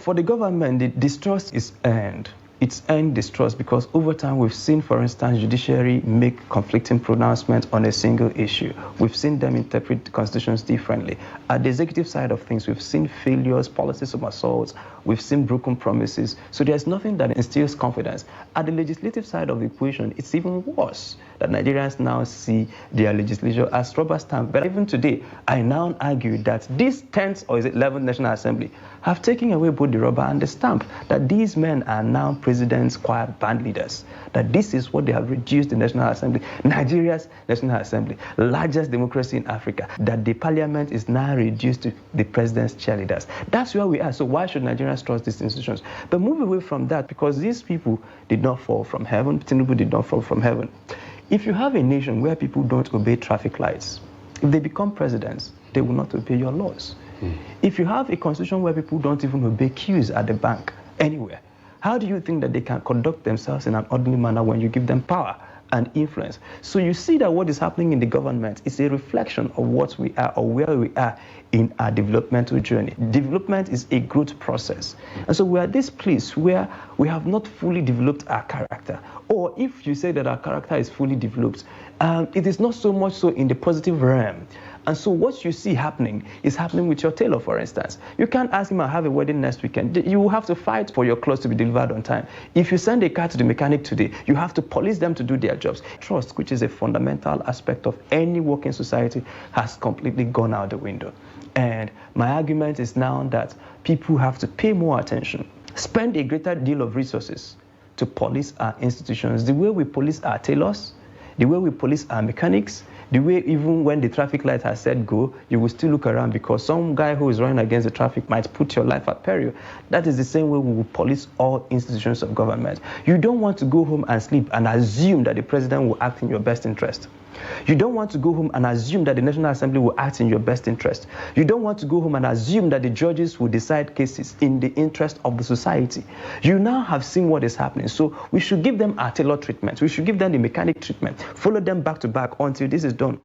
for the government, the distrust is earned. It's earned distrust because over time we've seen, for instance, judiciary make conflicting pronouncements on a single issue. We've seen them interpret constitutions differently. At the executive side of things, we've seen failures, policies of assaults, we've seen broken promises. So there's nothing that instills confidence. At the legislative side of the equation, it's even worse that Nigerians now see their legislature as rubber stamp. But even today, I now argue that this 10th or is it 11th National Assembly have taken away both the rubber and the stamp, that these men are now president's choir band leaders, that this is what they have reduced the National Assembly, Nigeria's National Assembly, largest democracy in Africa, that the parliament is now reduced to the president's cheerleaders. That's where we are. So why should Nigerians trust these institutions? But move away from that, because these people did not fall from heaven. Tinubu did not fall from heaven. If you have a nation where people don't obey traffic lights, if they become presidents, they will not obey your laws. If you have a constitution where people don't even obey queues at the bank, anywhere, how do you think that they can conduct themselves in an orderly manner when you give them power and influence? So you see that what is happening in the government is a reflection of what we are or where we are in our developmental journey. Development is a growth process. And so we are at this place where we have not fully developed our character. Or if you say that our character is fully developed, it is not so much so in the positive realm. And so what you see happening is happening with your tailor, for instance. You can't ask him, I have a wedding next weekend. You will have to fight for your clothes to be delivered on time. If you send a car to the mechanic today, you have to police them to do their jobs. Trust, which is a fundamental aspect of any working society, has completely gone out the window. And my argument is now that people have to pay more attention, spend a greater deal of resources to police our institutions, the way we police our tailors, the way we police our mechanics, the way even when the traffic light has said go, you will still look around because some guy who is running against the traffic might put your life at peril. That is the same way we will police all institutions of government. You don't want to go home and sleep and assume that the president will act in your best interest. You don't want to go home and assume that the National Assembly will act in your best interest. You don't want to go home and assume that the judges will decide cases in the interest of the society. You now have seen what is happening. So we should give them our tailor treatment. We should give them the mechanic treatment. Follow them back to back until this is done.